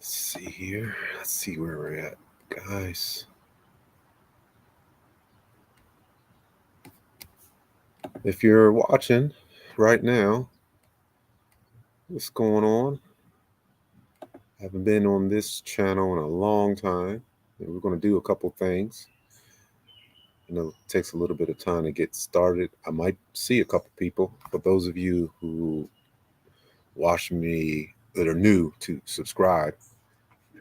Let's see here. Let's see where we're at, guys. If you're watching right now, what's going on? I haven't been on this channel in a long time, and we're going to do a couple things. It takes a little bit of time to get started. I might see a couple people, but those of you who watch me that are new to subscribe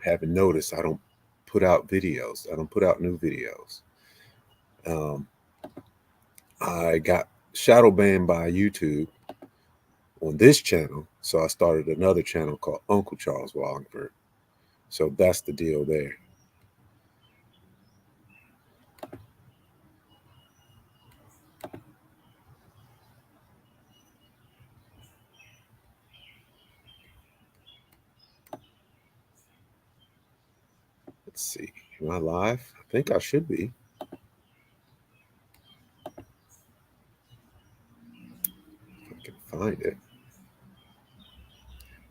haven't noticed I don't put out videos. I don't put out new videos. I got shadow banned by YouTube on this channel, so I started another channel called Uncle Charles Walhingford. So that's the deal there. Let's see. Am I live? I think I should be. If I can find it.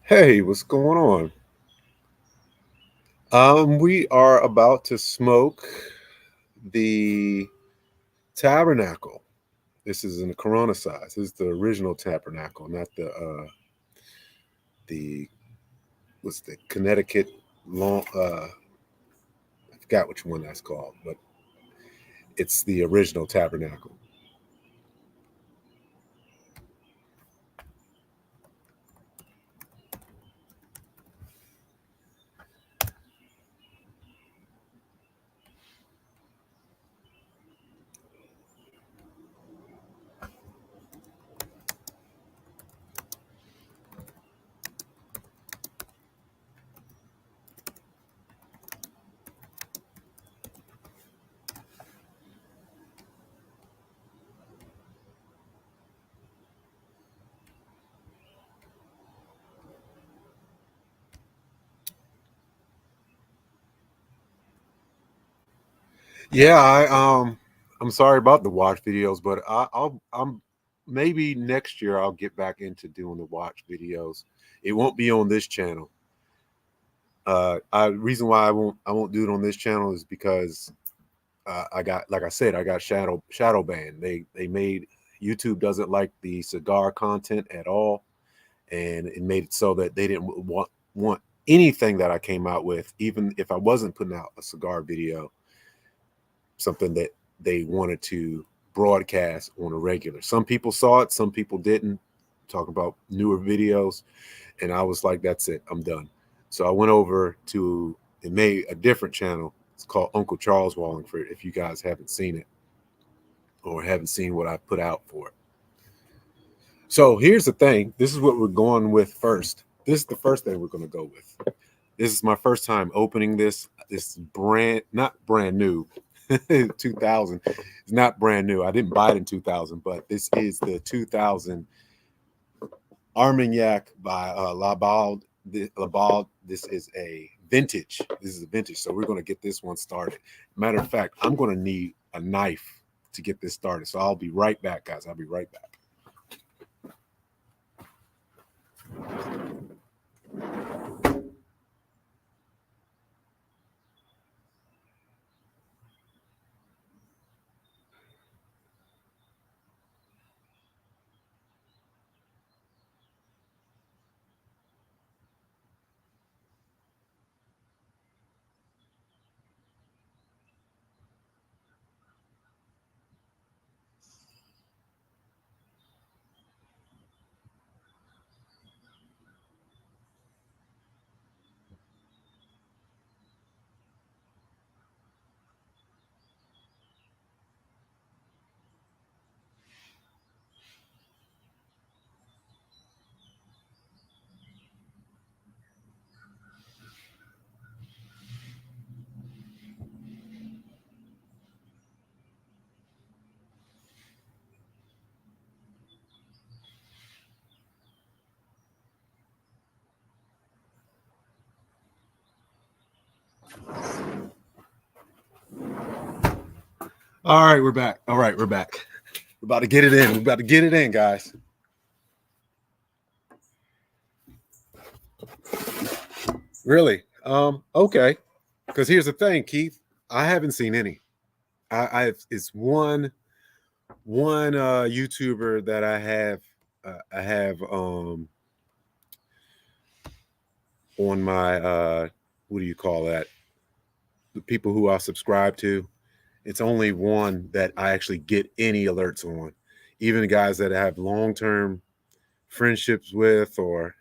Hey, what's going on? We are about to smoke the tabernacle. This is in the Corona size. This is the original tabernacle, not the what's the Connecticut long. I forgot which one that's called, but it's the original tabernacle. Yeah, I'm sorry about the watch videos, but I'm maybe next year I'll get back into doing the watch videos. It won't be on this channel. Reason why I won't do it on this channel is because I got, like I said, I got shadow banned. They made YouTube doesn't like the cigar content at all, and it made it so that they didn't want anything that I came out with, even if I wasn't putting out a cigar video, something that they wanted to broadcast on a regular. Some people saw it, some people didn't. Talk about newer videos, and I was like, that's it, I'm done. So I went over to and made a different channel. It's called Uncle Charles Walhingford, if you guys haven't seen it or haven't seen what I put out for it. So here's the thing. This is what we're going with first. This is the first thing we're going to go with. This is my first time opening this. This is not brand new. 2000. It's not brand new. I didn't buy it in 2000, but this is the 2000 Armagnac by Laubade. This is a vintage. This is a vintage. So we're going to get this one started. Matter of fact, I'm going to need a knife to get this started. So I'll be right back, guys. I'll be right back. All right, we're back. All right, we're back. We're about to get it in. We're about to get it in, guys. Really, Okay. Because here's the thing, Keith. I haven't seen any. I've it's one YouTuber that I have on my what do you call that? The people who I subscribe to. It's only one that I actually get any alerts on. Even the guys that I have long term friendships with or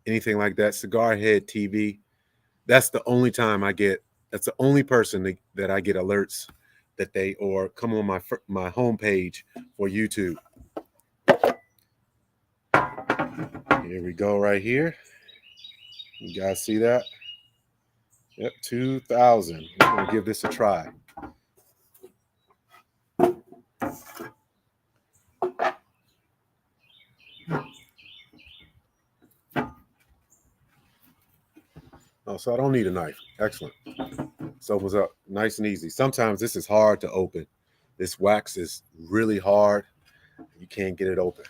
anything like that. Cigar Head TV. That's the only time I get. That's the only person that I get alerts that they or come on my homepage for YouTube. Here we go, right here. You guys see that? Yep, 2000. We're gonna give this a try. Oh, so I don't need a knife. Excellent. This opens up nice and easy. Sometimes this is hard to open. This wax is really hard. You can't get it open.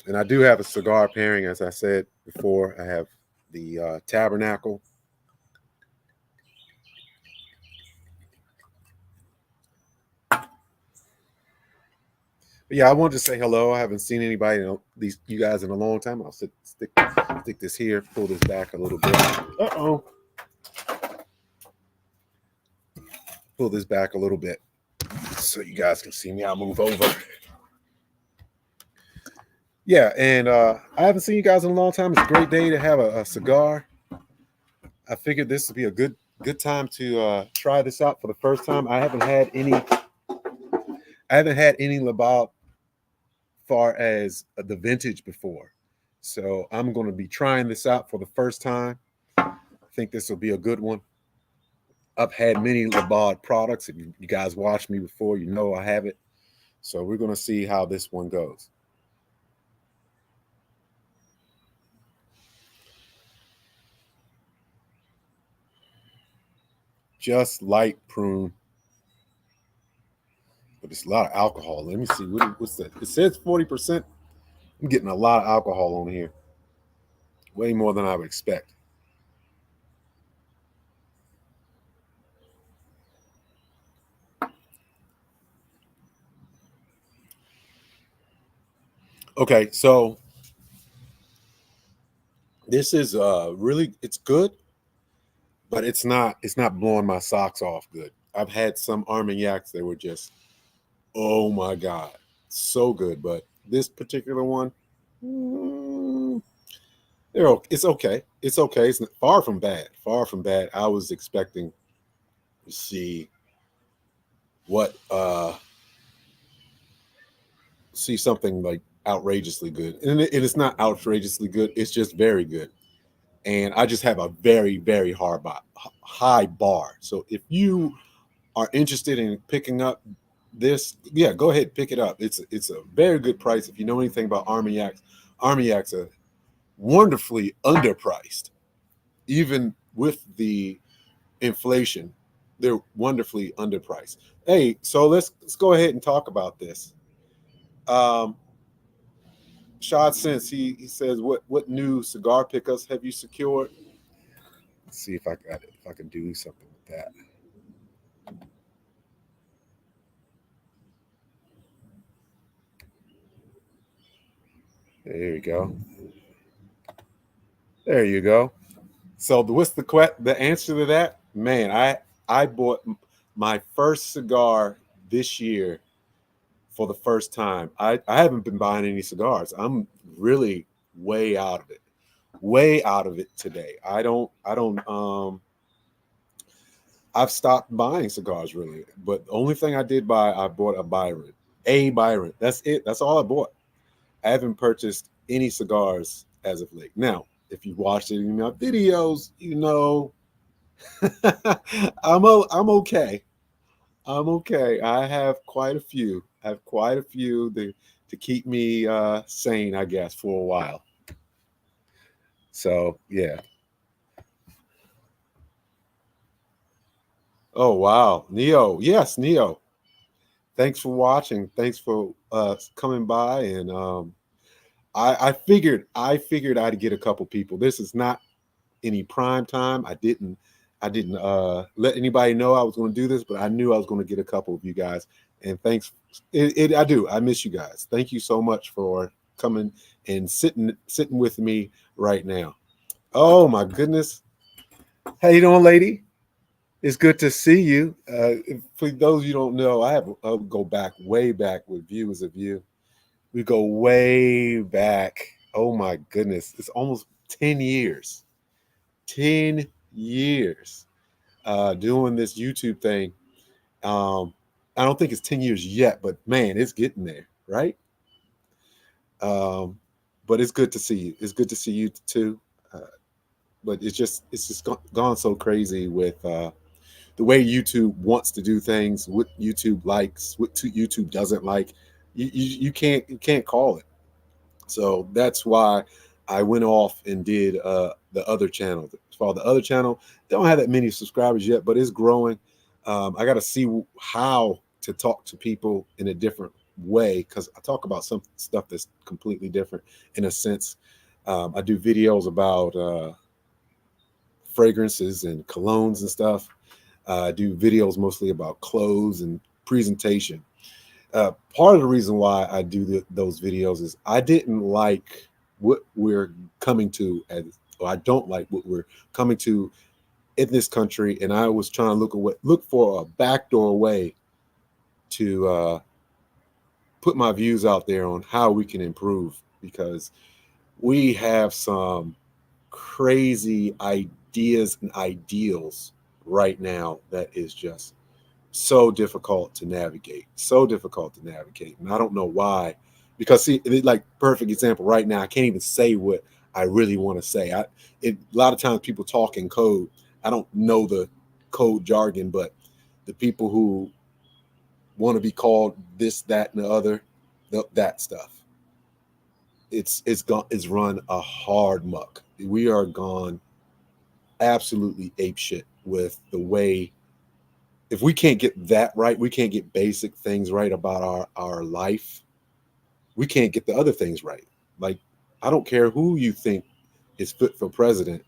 And I do have a cigar pairing, as I said before. I have the Tabernacle. But yeah, I wanted to say hello. I haven't seen anybody, these you guys in a long time. I'll stick this here, pull this back a little bit. Uh-oh. Pull this back a little bit so you guys can see me. I'll move over. Yeah, and I haven't seen you guys in a long time. It's a great day to have a cigar. I figured this would be a good time to try this out for the first time. I haven't had any Laubade far as the vintage before. So I'm going to be trying this out for the first time. I think this will be a good one. I've had many Laubade products. If you guys watched me before, you know I have it. So we're going to see how this one goes. Just light prune. But it's a lot of alcohol. Let me see. What's that? It says 40%. I'm getting a lot of alcohol on here. Way more than I would expect. Okay, so this is really, it's good, but it's not blowing my socks off good. I've had some Armagnacs that were just, oh my God, so good. But this particular one, it's okay. It's okay. It's far from bad. Far from bad. I was expecting to see what see something like outrageously good, and it's not outrageously good. It's just very good. And I just have a very, very high bar. So if you are interested in picking up this, yeah, go ahead, pick it up. It's a very good price. If you know anything about Armagnacs, Armagnacs are wonderfully underpriced, even with the inflation. They're wonderfully underpriced. Hey, so let's go ahead and talk about this. Shad Sense, he says, what new cigar pickups have you secured? Let's see if I can do something with that. There you go. There you go. So what's the answer to that? Man, I bought my first cigar this year for the first time. I haven't been buying any cigars. I'm really way out of it. Way out of it today. I don't I've stopped buying cigars really. But the only thing I did buy, I bought a Byron. A Byron. That's it. That's all I bought. I haven't purchased any cigars as of late. Now, if you watched any of my videos, you know I'm okay. I'm okay. I have quite a few. I have quite a few to keep me sane, I guess, for a while. So yeah. Oh wow, Neo. Yes, Neo. Thanks for watching. Thanks for coming by, and I figured I'd get a couple people. This is not any prime time. I didn't let anybody know I was going to do this, but I knew I was going to get a couple of you guys. And thanks. I do. I miss you guys. Thank you so much for coming and sitting with me right now. Oh my goodness. How you doing, lady? It's good to see you. For those you don't know, I'll go back way back with viewers of you. We go way back. Oh my goodness. It's almost 10 years. 10 years doing this YouTube thing. I don't think it's 10 years yet, but man, it's getting there, right? But it's good to see you. It's good to see you too. Uh, but it's just gone so crazy with the way YouTube wants to do things, what YouTube likes, what YouTube doesn't like. You can't call it. So that's why I went off and did the other channel. For the other channel, they don't have that many subscribers yet, but it's growing. I got to see how to talk to people in a different way, because I talk about some stuff that's completely different in a sense. I do videos about fragrances and colognes and stuff. I do videos mostly about clothes and presentation. Part of the reason why I do those videos is I didn't like what we're coming to, or I don't like what we're coming to in this country, and I was trying to look for a backdoor way to put my views out there on how we can improve, because we have some crazy ideas and ideals right now that is just so difficult to navigate, and I don't know why. Because see, like, perfect example right now, I can't even say what I really want to say. A lot of times people talk in code. I don't know the code jargon, but the people who want to be called this, that, and the other, that stuff, it's run a hard muck. We are gone absolutely apeshit with the way. If we can't get that right, we can't get basic things right about our life, we can't get the other things right. Like, I don't care who you think is fit for president,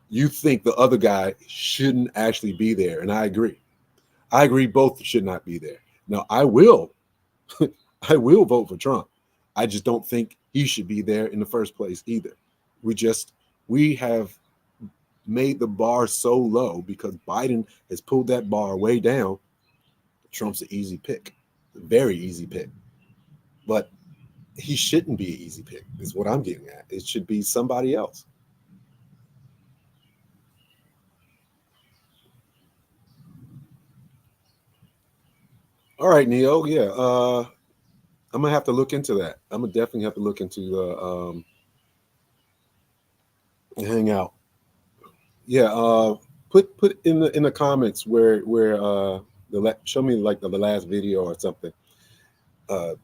you think the other guy shouldn't actually be there. And I agree both should not be there. Now I will I will vote for Trump. I just don't think he should be there in the first place either. We have made the bar so low because Biden has pulled that bar way down. Trump's an easy pick, a very easy pick. But he shouldn't be an easy pick, is what I'm getting at. It should be somebody else. All right, Neo. Yeah, I'm gonna have to look into that. I'm gonna definitely have to look into the hangout. Yeah, put in the comments where show me like the last video or something, uh,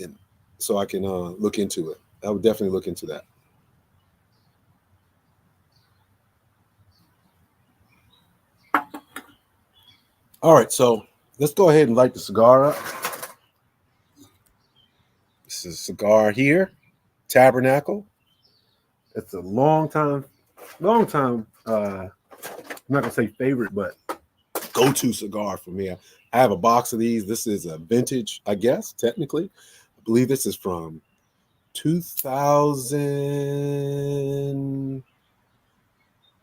and so I can look into it. I would definitely look into that. All right, so let's go ahead and light the cigar up. This is a cigar here, Tabernacle. It's a long time. I'm not gonna say favorite, but go-to cigar for me. I have a box of these. This is a vintage, I guess, technically. I believe this is from 2000,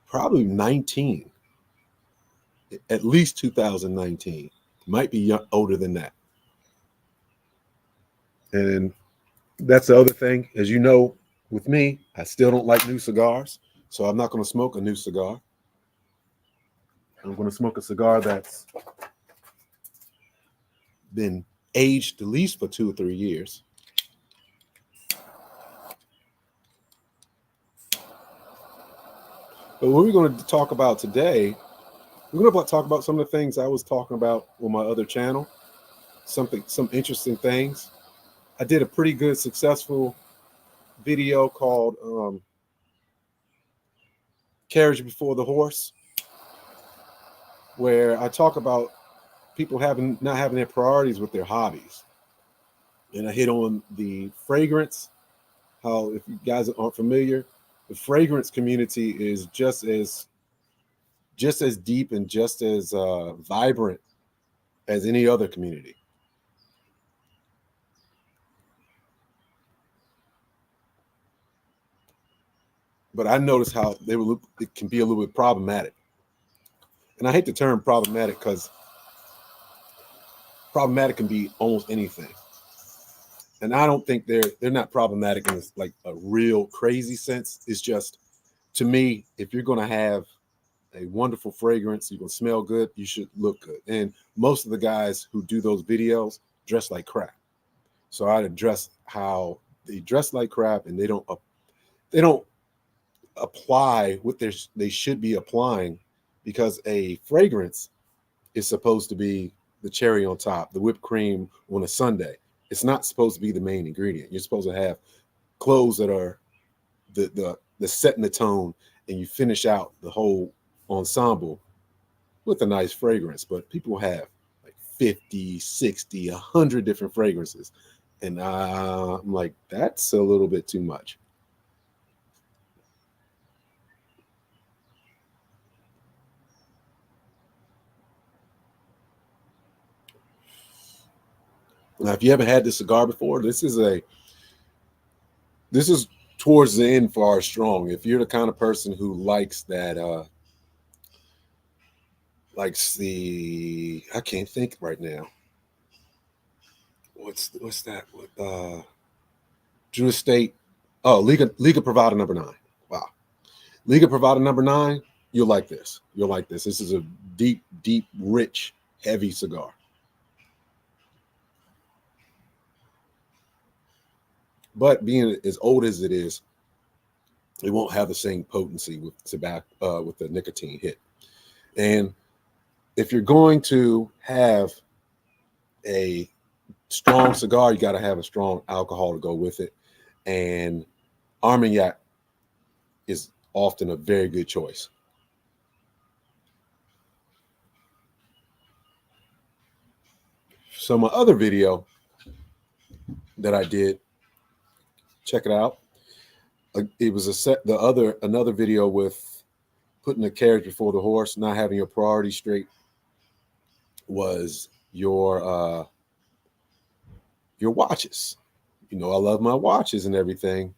probably 19, at least 2019. Might be older than that. And that's the other thing. As you know, with me, I still don't like new cigars. So I'm not going to smoke a new cigar. I'm going to smoke a cigar that's been aged at least for 2 or 3 years. But what we're going to talk about today, we're going to talk about some of the things I was talking about on my other channel. Some interesting things. I did a pretty good, successful video called Carriage Before the Horse, where I talk about people not having their priorities with their hobbies. And I hit on the fragrance. How, if you guys aren't familiar, the fragrance community is just as deep and just as vibrant as any other community. But I noticed how it can be a little bit problematic. And I hate the term problematic because problematic can be almost anything. And I don't think they're not problematic in this, like a real crazy sense. It's just, to me, if you're going to have a wonderful fragrance, you're going to smell good, you should look good. And most of the guys who do those videos dress like crap. So I'd address how they dress like crap, and they don't apply what they should be applying, because a fragrance is supposed to be the cherry on top, the whipped cream on a sundae. It's not supposed to be the main ingredient. You're supposed to have clothes that are the setting the tone, and you finish out the whole ensemble with a nice fragrance. But people have like 50, 60, 100 different fragrances. And I'm like, that's a little bit too much. Now, if you haven't had this cigar before, this is towards the end far strong. If you're the kind of person who likes that, likes the, I can't think right now. What's that? Drew Estate. Oh, Liga Provider number 9. Wow. Liga Provider number 9. You'll like this. You'll like this. This is a deep, deep, rich, heavy cigar. But being as old as it is, it won't have the same potency with tobacco, with the nicotine hit. And if you're going to have a strong cigar, you got to have a strong alcohol to go with it. And Armagnac is often a very good choice. So my other video that I did, check it out. It was another video with putting the carriage before the horse, not having your priorities straight, was your watches. You know, I love my watches and everything.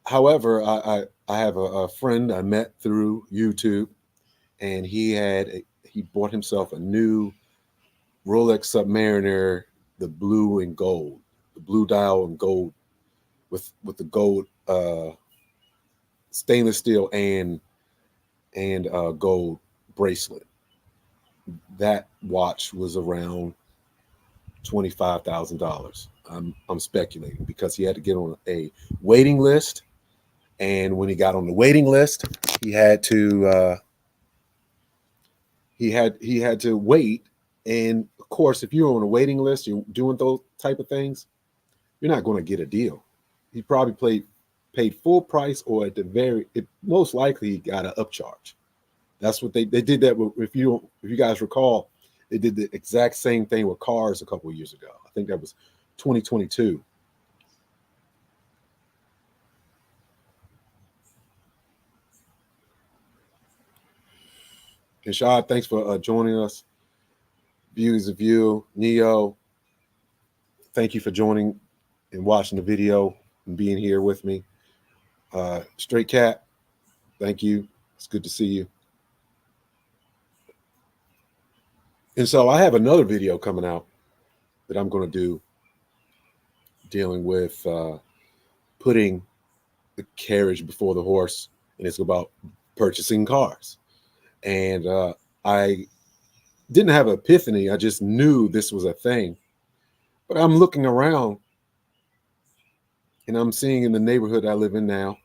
However, I have a friend I met through YouTube, and he bought himself a new Rolex Submariner, the blue and gold, the blue dial and gold, with the gold stainless steel and gold bracelet. That watch was around $25,000. I'm speculating, because he had to get on a waiting list, and when he got on the waiting list, he had to wait. And of course, if you're on a waiting list, you're doing those type of things, you're not going to get a deal. He probably paid full price, or at the most likely he got an upcharge. That's what they did that with, if you guys recall, they did the exact same thing with cars a couple of years ago. I think that was 2022. And Shad, thanks for joining us. Views of you, Neo, thank you for joining and watching the video and being here with me. Straight Cat, thank you. It's good to see you. And so I have another video coming out that I'm going to do, dealing with putting the carriage before the horse, and it's about purchasing cars. And I didn't have an epiphany. I just knew this was a thing. But I'm looking around, and I'm seeing in the neighborhood I live in now,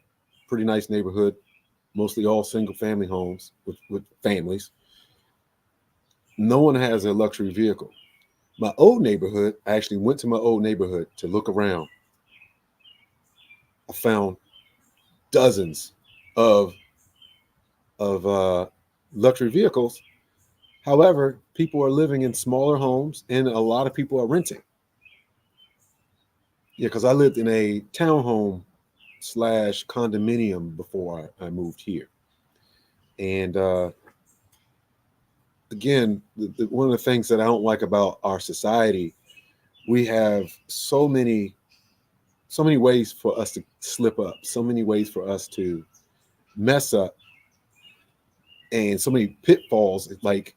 pretty nice neighborhood, mostly all single family homes with families. No one has a luxury vehicle. My old neighborhood, I actually went to my old neighborhood to look around. I found dozens of luxury vehicles. However, people are living in smaller homes, and a lot of people are renting. Yeah, because I lived in a townhome slash condominium before I moved here. And again, one of the things that I don't like about our society, we have so many ways for us to slip up, so many ways for us to mess up, and so many pitfalls like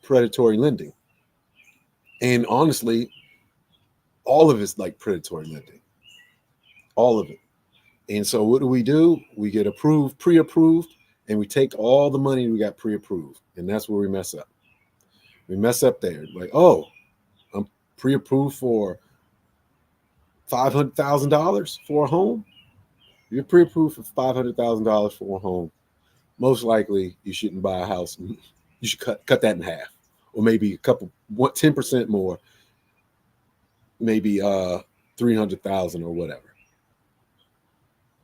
predatory lending. And honestly, all of it's like predatory lending, all of it. And so what do? We get approved, pre-approved, and we take all the money we got pre-approved, and that's where we mess up. We mess up there, like, oh, I'm pre-approved for $500,000 for a home. You're pre-approved for $500,000 for a home. Most likely, you shouldn't buy a house. You should cut that in half, or maybe a couple, 10% more, maybe 300,000 or whatever.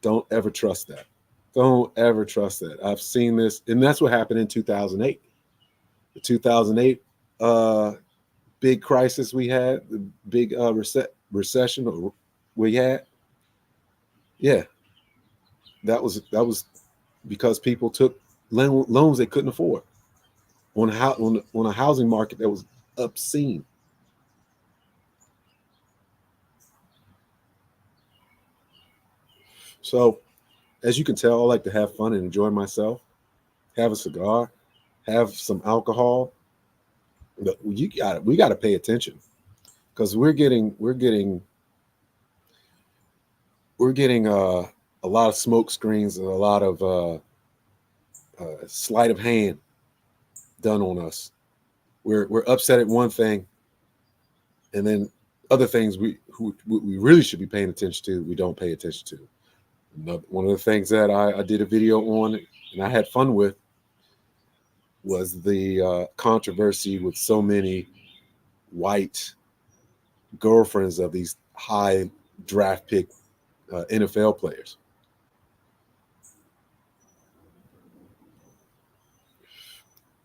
Don't ever trust that. Don't ever trust that. I've seen this, and that's what happened in 2008. The 2008 big crisis we had, the big recession we had. Yeah, that was because people took loans they couldn't afford on a housing market that was obscene. So, as you can tell, I like to have fun and enjoy myself. Have a cigar, have some alcohol. But we got to pay attention because we're getting a lot of smoke screens and a lot of sleight of hand done on us. We're upset at one thing, and then other things we really should be paying attention to, we don't pay attention to. One of the things that I did a video on and I had fun with was the controversy with so many white girlfriends of these high draft pick NFL players.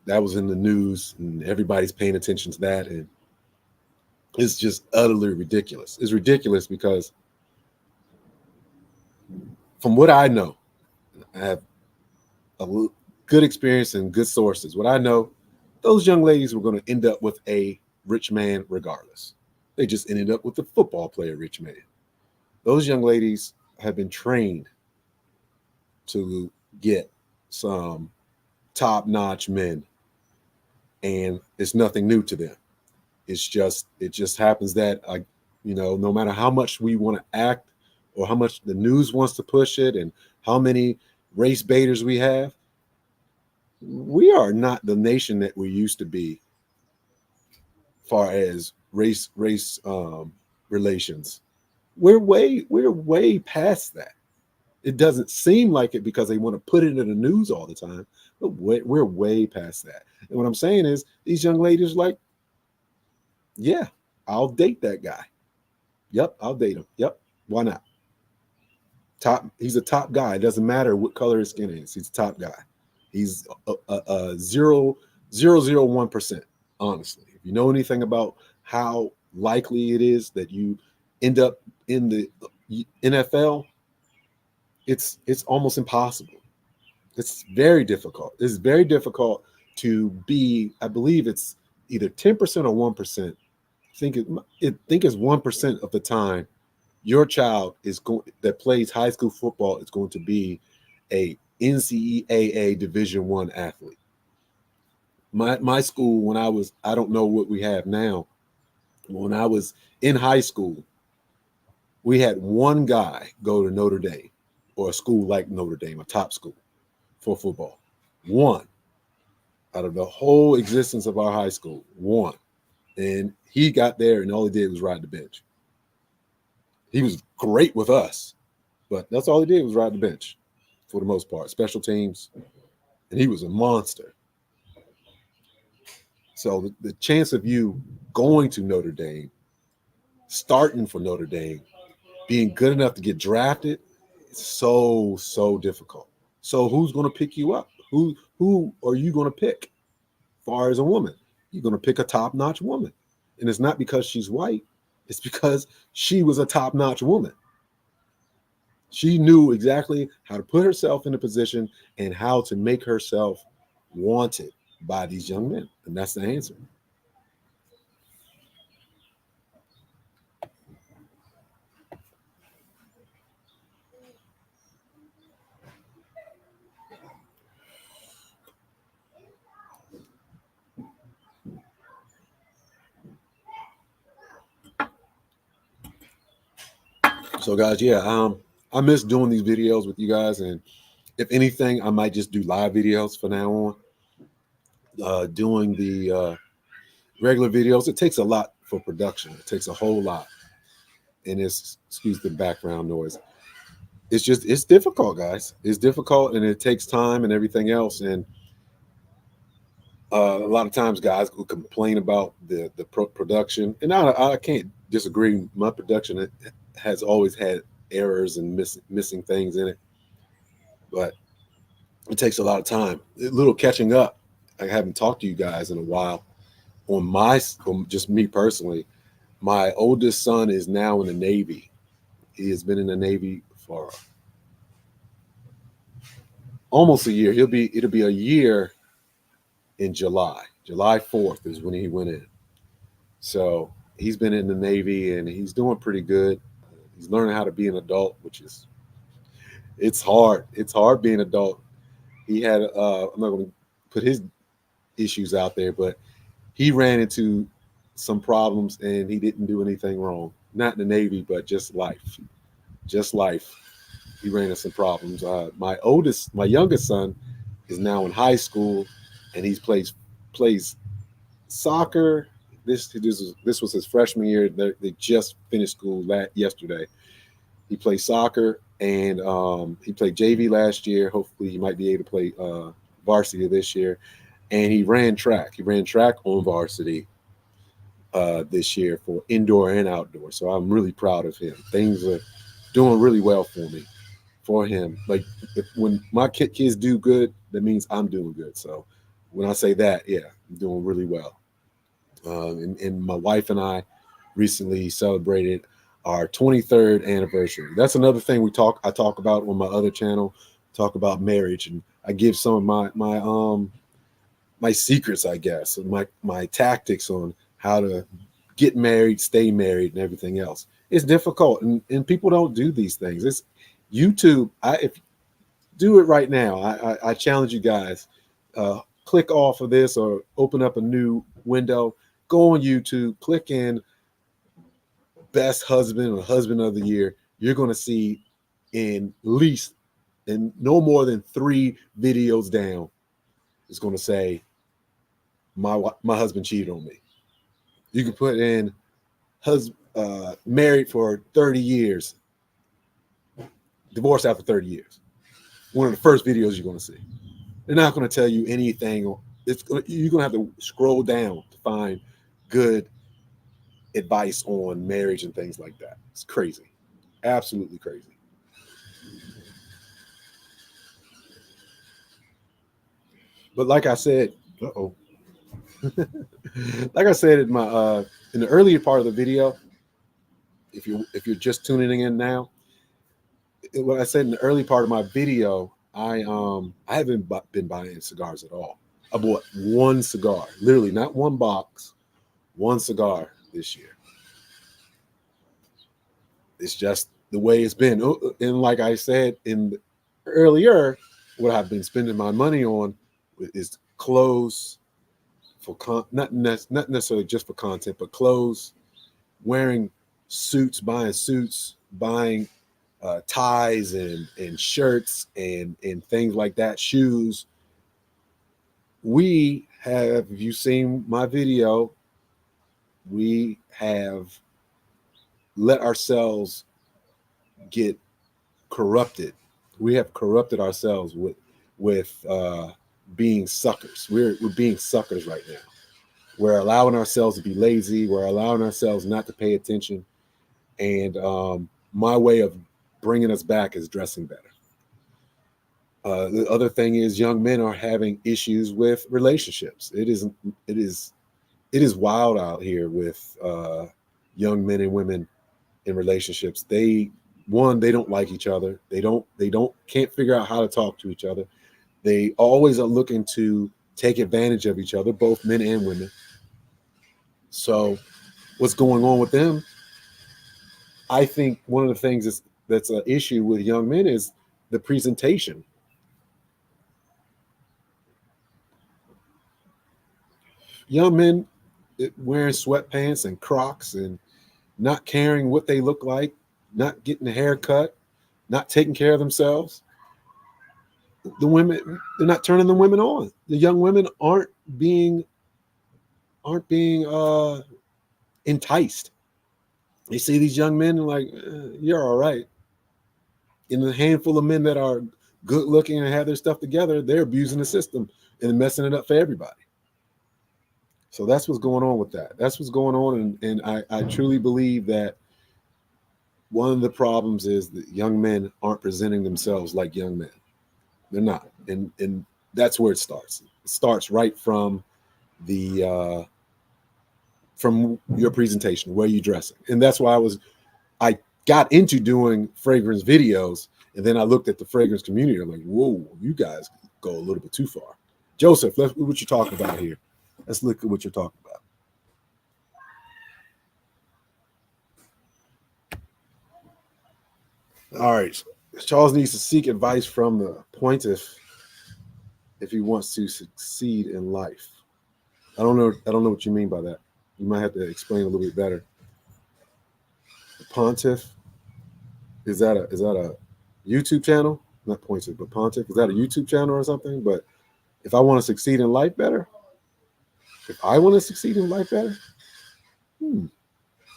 That was in the news, and everybody's paying attention to that, and it's just utterly ridiculous. It's ridiculous because, from what I know, I have good experience and good sources. What I know, those young ladies were going to end up with a rich man regardless. They just ended up with a football player rich man. Those young ladies have been trained to get some top-notch men, and it's nothing new to them. It just happens that no matter how much we want to act or how much the news wants to push it and how many race baiters we have, we are not the nation that we used to be far as race relations. We're way past that. It doesn't seem like it because they want to put it in the news all the time, but we're way past that. And what I'm saying is, these young ladies are like, yeah, I'll date that guy. Yep, I'll date him. Yep, why not? He's a top guy. It doesn't matter what color his skin is. He's a top guy. He's a 0.001%. Honestly, if you know anything about how likely it is that you end up in the NFL, it's almost impossible. It's very difficult. It's very difficult to be. I believe it's either 10% or 1%. Think it's 1% of the time your child that plays high school football is going to be a NCAA Division I athlete. My school, when I don't know what we have now. When I was in high school, we had one guy go to Notre Dame, or a school like Notre Dame, a top school for football. One out of the whole existence of our high school, one. And he got there and all he did was ride the bench. He was great with us, but that's all he did was ride the bench for the most part, special teams. And he was a monster. So the chance of you going to Notre Dame, starting for Notre Dame, being good enough to get drafted, it's so difficult. So who's going to pick you up? Who are you going to pick? As far as a woman, you're going to pick a top-notch woman. And it's not because she's white. It's because she was a top-notch woman. She knew exactly how to put herself in a position and how to make herself wanted by these young men. And that's the answer. So guys, yeah, I miss doing these videos with you guys, and if anything, I might just do live videos from now on. Doing the regular videos, it takes a lot for production. It takes a whole lot, and it's, excuse the background noise. It's difficult, guys. It's difficult, and it takes time and everything else. And a lot of times, guys will complain about the production, and I can't disagree. My production has always had errors and missing things in it, but it takes a lot of time. A little catching up. I haven't talked to you guys in a while. On just me personally, my oldest son is now in the Navy. He has been in the Navy for almost a year. It'll be a year in July. July 4th is when he went in. So he's been in the Navy and he's doing pretty good. He's learning how to be an adult, which is it's hard. It's hard being an adult. He had I'm not going to put his issues out there, but he ran into some problems and he didn't do anything wrong. Not in the Navy, but just life. Just life. He ran into some problems. My youngest son is now in high school, and he plays soccer. This was his freshman year. They just finished school yesterday. He plays soccer, and he played JV last year. Hopefully, he might be able to play varsity this year. And he ran track. He ran track on varsity this year for indoor and outdoor. So I'm really proud of him. Things are doing really well for him. Like when my kids do good, that means I'm doing good. So when I say that, yeah, I'm doing really well. And my wife and I recently celebrated our 23rd anniversary. That's another thing I talk about on my other channel. Talk about marriage, and I give some of my secrets, I guess, and my tactics on how to get married, stay married, and everything else. It's difficult, and people don't do these things. It's YouTube. If do it right now, I challenge you guys. Click off of this or open up a new window. Go on YouTube. Click in best husband or husband of the year. You're going to see in least and no more than 3 videos down. It's going to say my husband cheated on me. You can put in married for 30 years, divorced after 30 years. One of the first videos you're going to see. They're not going to tell you anything. You're going to have to scroll down to find good advice on marriage and things like that. It's crazy. Absolutely crazy. But like I said, like I said in my in the earlier part of the video, if you're just tuning in now, what I said in the early part of my video, I haven't been buying cigars at all. I bought one cigar, literally not one box, one cigar this year. It's just the way it's been. And like I said in earlier, what I've been spending my money on is clothes for not necessarily just for content, but clothes, wearing suits, buying ties and shirts and things like that, shoes. If you seen my video, we have let ourselves get corrupted. We have corrupted ourselves with being suckers. We're being suckers right now. We're allowing ourselves to be lazy. We're allowing ourselves not to pay attention. And my way of bringing us back is dressing better. The other thing is young men are having issues with relationships. It is wild out here with young men and women in relationships. They don't like each other. They can't figure out how to talk to each other. They always are looking to take advantage of each other, both men and women. So what's going on with them? I think one of the things that's an issue with young men is the presentation. Young men wearing sweatpants and Crocs and not caring what they look like, not getting a haircut, not taking care of themselves. The women, they're not turning the women on. The young women aren't being enticed. They see these young men and like, you're all right. And the handful of men that are good looking and have their stuff together, they're abusing the system and messing it up for everybody. So that's what's going on with that. That's what's going on. And I truly believe that one of the problems is that young men aren't presenting themselves like young men. They're not. And that's where it starts. It starts right from from your presentation, where you're dressing. And that's why I got into doing fragrance videos. And then I looked at the fragrance community. I'm like, whoa, you guys go a little bit too far. Joseph, let's look what you're talking about here. Let's look at what you're talking about. All right. Charles needs to seek advice from the pontiff if he wants to succeed in life. I don't know what you mean by that. You might have to explain a little bit better. The pontiff, is that a YouTube channel? Not pontiff, but pontiff. Is that a YouTube channel or something? But if I want to succeed in life better,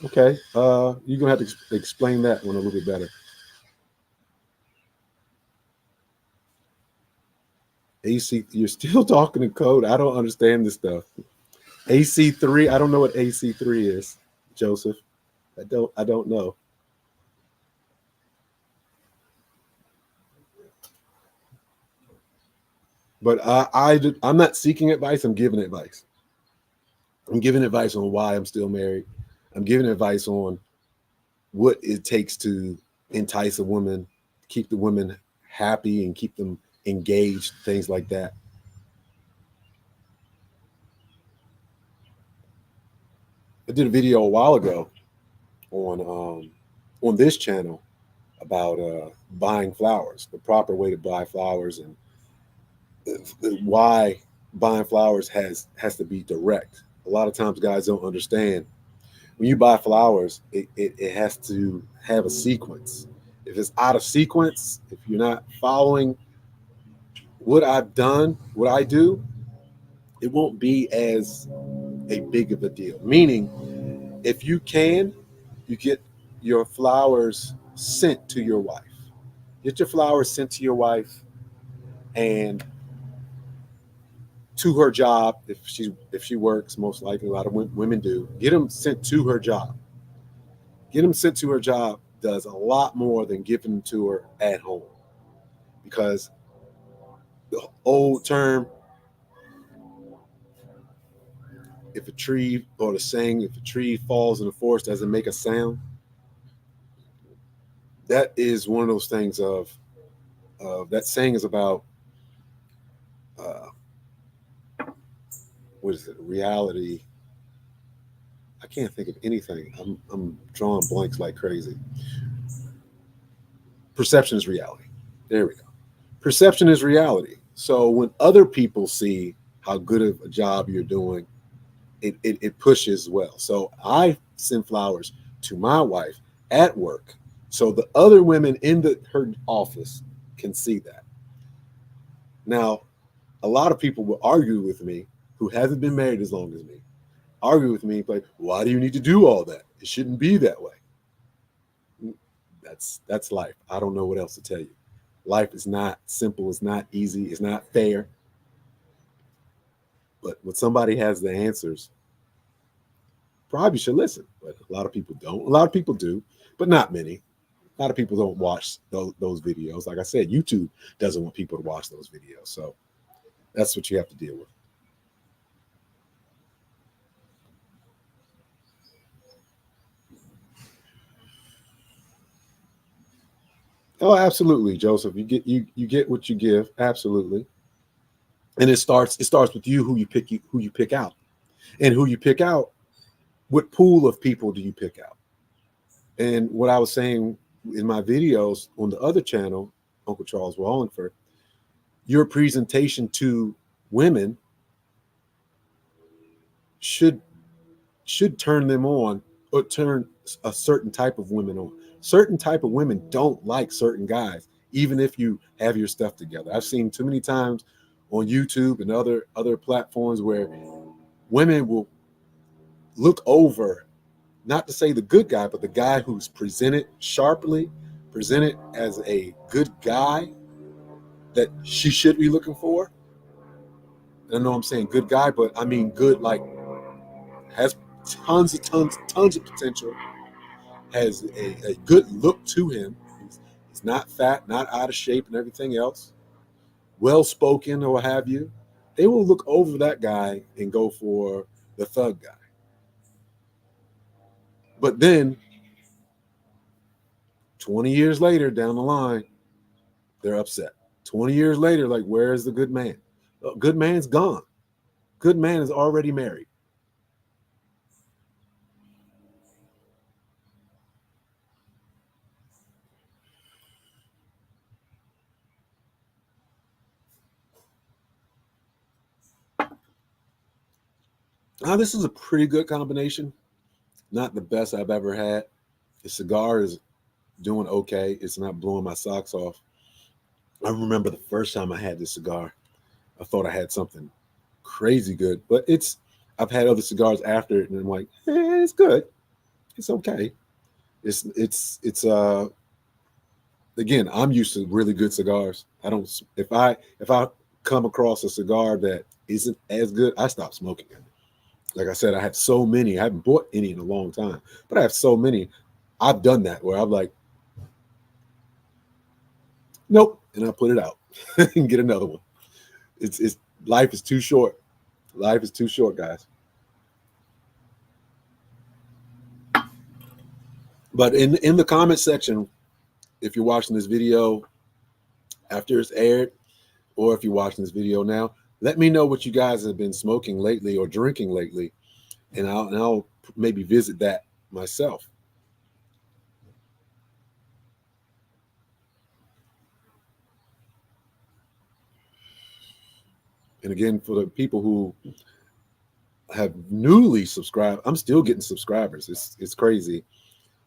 okay. You're gonna have to explain that one a little bit better. AC, you're still talking in code. I don't understand this stuff. AC3, I don't know what AC3 is, Joseph. I don't know. But I'm not seeking advice. I'm giving advice. I'm giving advice on why I'm still married. I'm giving advice on what it takes to entice a woman, keep the women happy and keep them engaged, things like that. I did a video a while ago on this channel about buying flowers, the proper way to buy flowers, and why buying flowers has to be direct. A lot of times guys don't understand when you buy flowers, it has to have a sequence. If it's out of sequence, if you're not following what I've done, what I do, it won't be as a big of a deal. Meaning, if you get your flowers sent to your wife. Get your flowers sent to your wife and to her job if she works. Most likely, a lot of women do. Get them sent to her job. Get them sent to her job does a lot more than giving them to her at home, because the old term, if a tree, or the saying, if a tree falls in the forest, doesn't make a sound. That is one of those things of that saying is about uh, what is it? Reality. I can't think of anything. I'm drawing blanks like crazy. Perception is reality. There we go. Perception is reality. So when other people see how good of a job you're doing, it pushes well. So I send flowers to my wife at work, so the other women in her office can see that. Now, a lot of people will argue with me who haven't been married as long as me, argue with me like, why do you need to do all that? It shouldn't be that way. That's life. I don't know what else to tell you. Life is not simple. It's not easy. It's not fair. But when somebody has the answers, probably should listen. But a lot of people don't. A lot of people do, but not many. A lot of people don't watch those videos. Like I said, YouTube doesn't want people to watch those videos. So that's what you have to deal with. Oh, absolutely, Joseph. You get what you give. Absolutely. And it starts with you, who you pick out. And who you pick out, what pool of people do you pick out? And what I was saying in my videos on the other channel, Uncle Charles Walhingford, your presentation to women should turn them on, or turn a certain type of women on. Certain type of women don't like certain guys, even if you have your stuff together. I've seen too many times on YouTube and other platforms where women will look over, not to say the good guy, but the guy who's presented sharply, presented as a good guy that she should be looking for. I know I'm saying good guy, but I mean good, like has tons of potential, has a good look to him. He's not fat, not out of shape, and everything else. Well spoken or what have you. They will look over that guy and go for the thug guy. But then 20 years later down the line, they're upset. 20 years later, like, where's the good man? Good man's gone. Good man is already married. Now, this is a pretty good combination. Not the best I've ever had. The cigar is doing okay. It's not blowing my socks off. I remember the first time I had this cigar, I thought I had something crazy good, but I've had other cigars after it, and I'm like, it's good. It's okay. It's again, I'm used to really good cigars. I don't if I come across a cigar that isn't as good, I stop smoking it. Like I said, I have so many. I haven't bought any in a long time, but I have so many. I've done that where I'm like, nope, and I put it out and get another one. It's life is too short. Life is too short, guys. But in the comment section, if you're watching this video after it's aired, or if you're watching this video now, let me know what you guys have been smoking lately or drinking lately, and I'll maybe visit that myself. And again, for the people who have newly subscribed, I'm still getting subscribers. It's crazy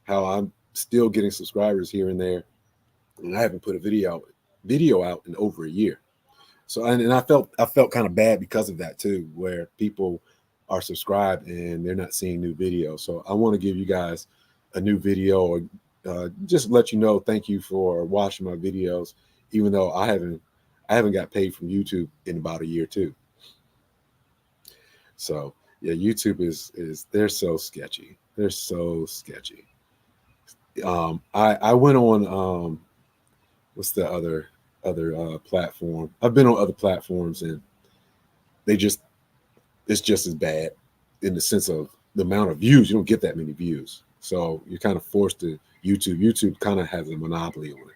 how I'm still getting subscribers here and there, and I haven't put a video out in over a year. So and I felt kind of bad because of that too, where people are subscribed and they're not seeing new videos. So I want to give you guys a new video, or just let you know, thank you for watching my videos, even though I haven't got paid from YouTube in about a year too. So yeah, YouTube is they're so sketchy. They're so sketchy. I went on what's the other platform? I've been on other platforms, and they just it's just as bad in the sense of the amount of views. You don't get that many views, so you're kind of forced to YouTube. YouTube kind of has a monopoly on it.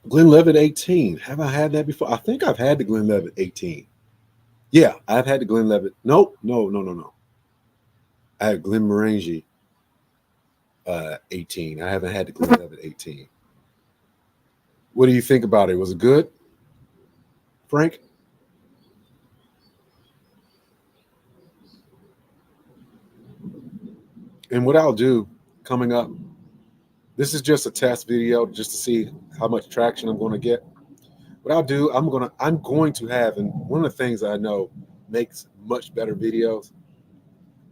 Glenlivet 18. Have I had that before? I think I've had the Glenlivet 18. Yeah, I've had the Glenlivet. Nope, no. I had Glenmorangie 18. I haven't had the Glenlivet 18. What do you think about it? Was it good, Frank? And what I'll do coming up, this is just a test video just to see how much traction I'm going to get. What I'll do, I'm going to have, and one of the things I know makes much better videos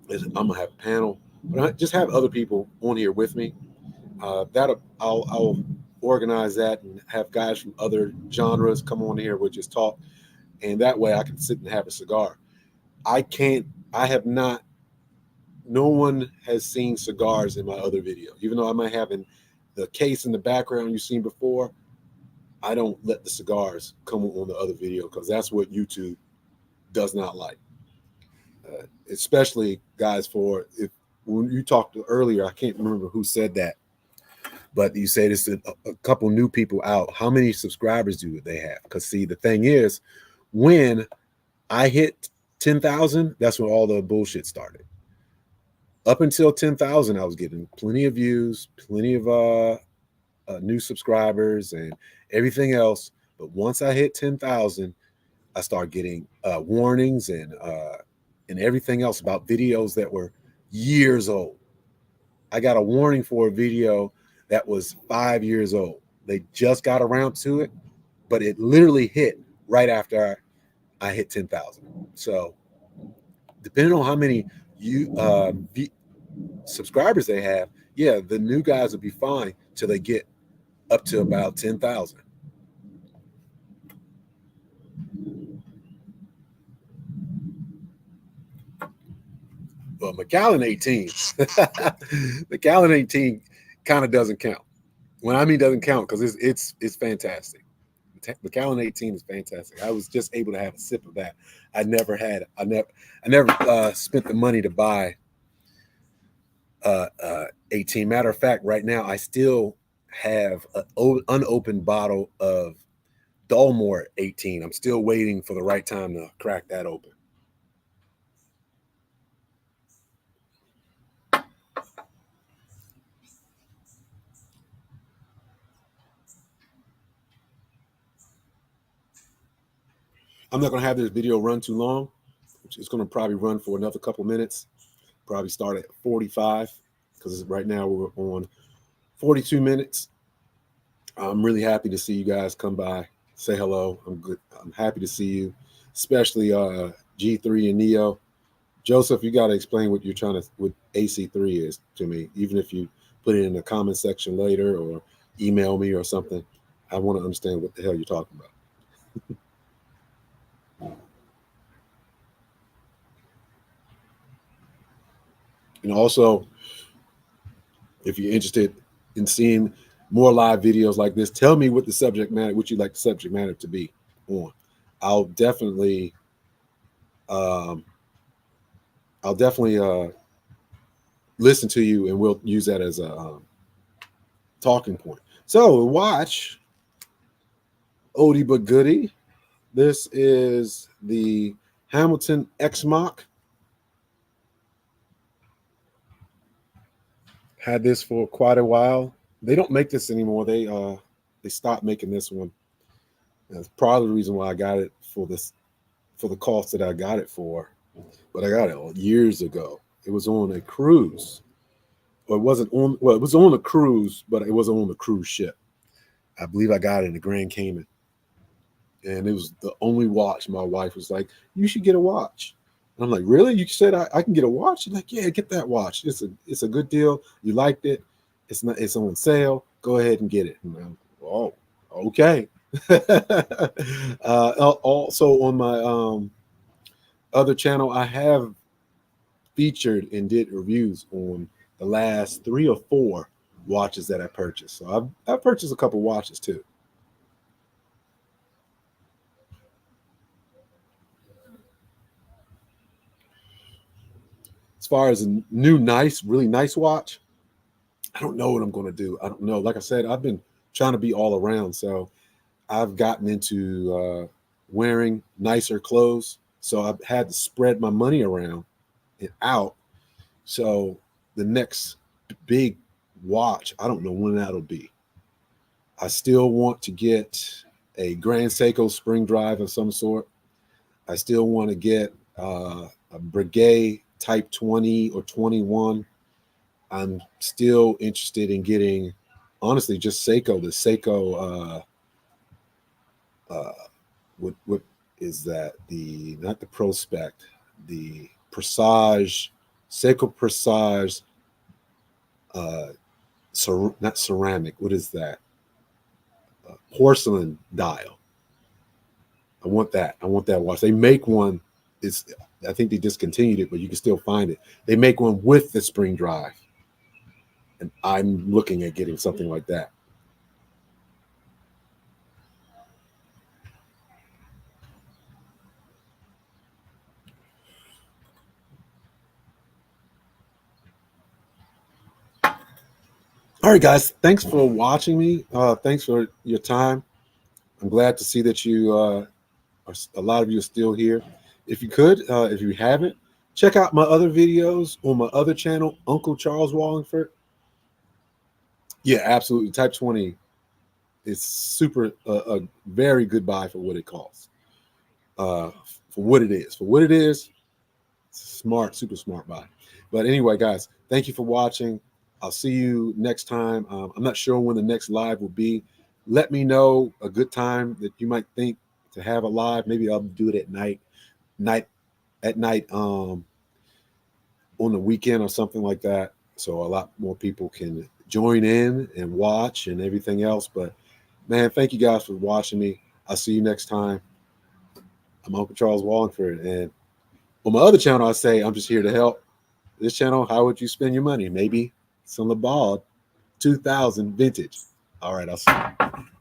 is I'm gonna have a panel, but I just have other people on here with me. I'll organize that and have guys from other genres come on here. We'll just talk, and that way I can sit and have a cigar. I can't. I have not. No one has seen cigars in my other video, even though I might have the case in the background you've seen before, I don't let the cigars come on the other video because that's what YouTube does not like. Especially guys, for if when you talked earlier, I can't remember who said that, but you said it's a couple new people out. How many subscribers do they have? Because see, the thing is, when I hit 10,000, that's when all the bullshit started. Up until 10,000, I was getting plenty of views, plenty of new subscribers, and everything else. But once I hit 10,000, I started getting warnings and everything else about videos that were years old. I got a warning for a video that was 5 years old. They just got around to it, but it literally hit right after I hit 10,000. So depending on how many subscribers they have, yeah, the new guys will be fine till they get up to about 10,000. Well, Macallan 18, Macallan 18 kind of doesn't count. When I mean doesn't count, because it's fantastic. Macallan 18 is fantastic. I was just able to have a sip of that. I never spent the money to buy 18. Matter of fact, right now I still have an unopened bottle of Dalmore 18. I'm still waiting for the right time to crack that open. I'm not going to have this video run too long. It's going to probably run for another couple minutes. Probably start at 45 because right now we're on 42 minutes. I'm really happy to see you guys come by, say hello. I'm good. I'm happy to see you, especially G3 and Neo. Joseph, you got to explain what you're trying to, what AC3 is to me, even if you put it in the comment section later or email me or something. I want to understand what the hell you're talking about. And also, if you're interested in seeing more live videos like this, tell me what the subject matter, what you'd like the subject matter to be on. I'll definitely listen to you, and we'll use that as a talking point. So watch oldie but goodie. This is the Hamilton X-Mock. Had this for quite a while. They don't make this anymore. They stopped making this one. That's probably the reason why I got it for the cost that I got it for. But I got it years ago. It was on a cruise. Or it wasn't on, well, it was on a cruise, but it wasn't on the cruise ship. I believe I got it in the Grand Cayman. And it was the only watch. My wife was like, you should get a watch. And I'm like, really? You said I can get a watch? She's like, yeah, get that watch. It's a good deal. You liked it. It's on sale. Go ahead and get it. And I'm, oh, okay. Also on my other channel, I have featured and did reviews on the last 3 or 4 watches that I purchased. So I've purchased a couple watches too. As far as a new really nice watch, I don't know what I'm going to do. I don't know. Like I said, I've been trying to be all around. So I've gotten into wearing nicer clothes. So I've had to spread my money around and out. So the next big watch, I don't know when that'll be. I still want to get a Grand Seiko spring drive of some sort. I still want to get a Breguet Type 20 or 21. I'm still interested in getting, honestly, just Seiko. The Seiko, what is that? Not the Prospect, the Presage, Seiko Presage, not ceramic. What is that? Porcelain dial. I want that. I want that watch. They make one. I think they discontinued it, but you can still find it. They make one with the spring drive. And I'm looking at getting something like that. All right, guys. Thanks for watching me. Thanks for your time. I'm glad to see that you a lot of you are still here. If you could, if you haven't, check out my other videos on my other channel, Uncle Charles Walhingford. Yeah, absolutely. Type 20 is super a very good buy for what it costs. For what it is. For what it is, smart, super smart buy. But anyway, guys, thank you for watching. I'll see you next time. I'm not sure when the next live will be. Let me know a good time that you might think to have a live. Maybe I'll do it at night on the weekend or something like that, so a lot more people can join in and watch and everything else. But man, thank you guys for watching me. I'll see you next time. I'm Uncle Charles Wallingford, and on my other channel I say I'm just here to help. This channel, how would you spend your money? Maybe some Laubade 2000 vintage. All right, I'll see you.